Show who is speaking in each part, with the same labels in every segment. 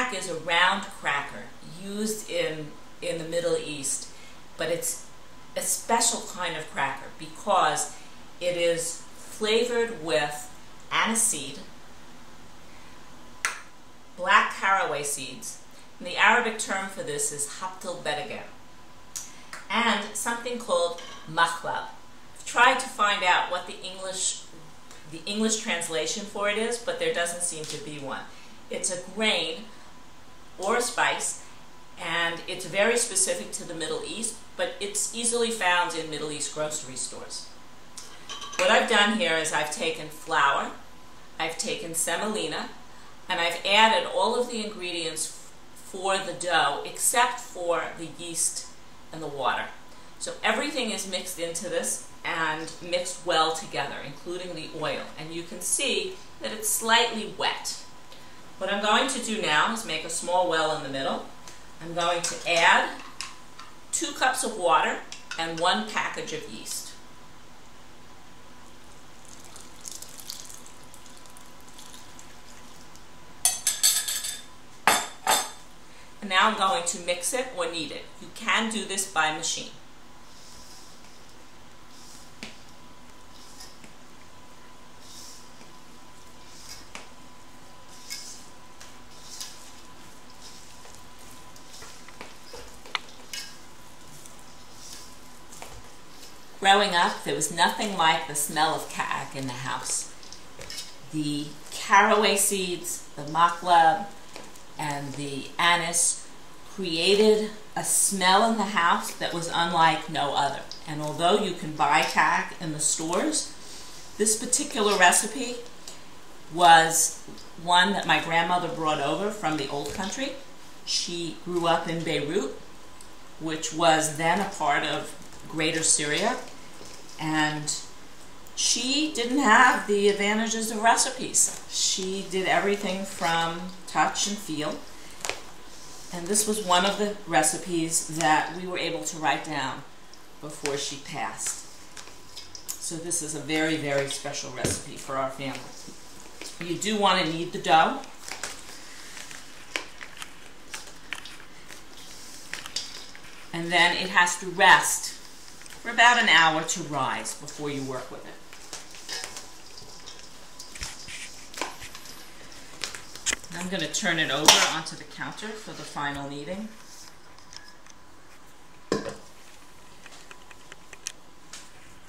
Speaker 1: Kaack is a round cracker used in the Middle East, but it's a special kind of cracker because it is flavored with anise seed, black caraway seeds, and the Arabic term for this is haptel bedeger, and something called mahlab. I've tried to find out what the English translation for it is, but there doesn't seem to be one. It's a grain or a spice, and it's very specific to the Middle East, but it's easily found in Middle East grocery stores. What I've done here is I've taken flour, I've taken semolina, and I've added all of the ingredients for the dough except for the yeast and the water. So everything is mixed into this and mixed well together, including the oil. And you can see that it's slightly wet. What I'm going to do now is make a small well in the middle. I'm going to add 2 cups of water and 1 package of yeast. And now I'm going to mix it or knead it. You can do this by machine. Growing up, there was nothing like the smell of Kaack in the house. The caraway seeds, the mahlab, and the anise created a smell in the house that was unlike no other. And although you can buy Kaack in the stores, this particular recipe was one that my grandmother brought over from the old country. She grew up in Beirut, which was then a part of Greater Syria, and she didn't have the advantages of recipes. She did everything from touch and feel, and this was one of the recipes that we were able to write down before she passed. So this is a very, very special recipe for our family. You do want to knead the dough. And then it has to rest for about an hour to rise before you work with it. I'm going to turn it over onto the counter for the final kneading.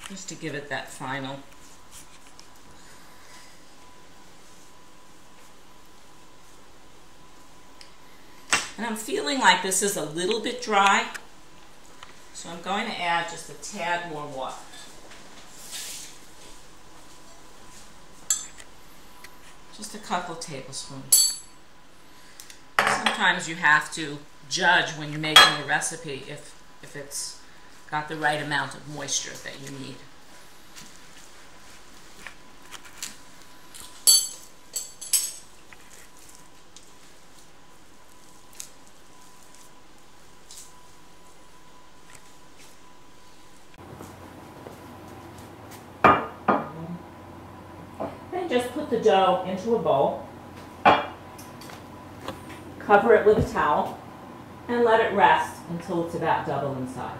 Speaker 1: Just to give it that final. And I'm feeling like this is a little bit dry, so I'm going to add just a tad more water. Just a couple tablespoons. Sometimes you have to judge when you're making a recipe if it's got the right amount of moisture that you need. Just put the dough into a bowl, cover it with a towel, and let it rest until it's about double in size.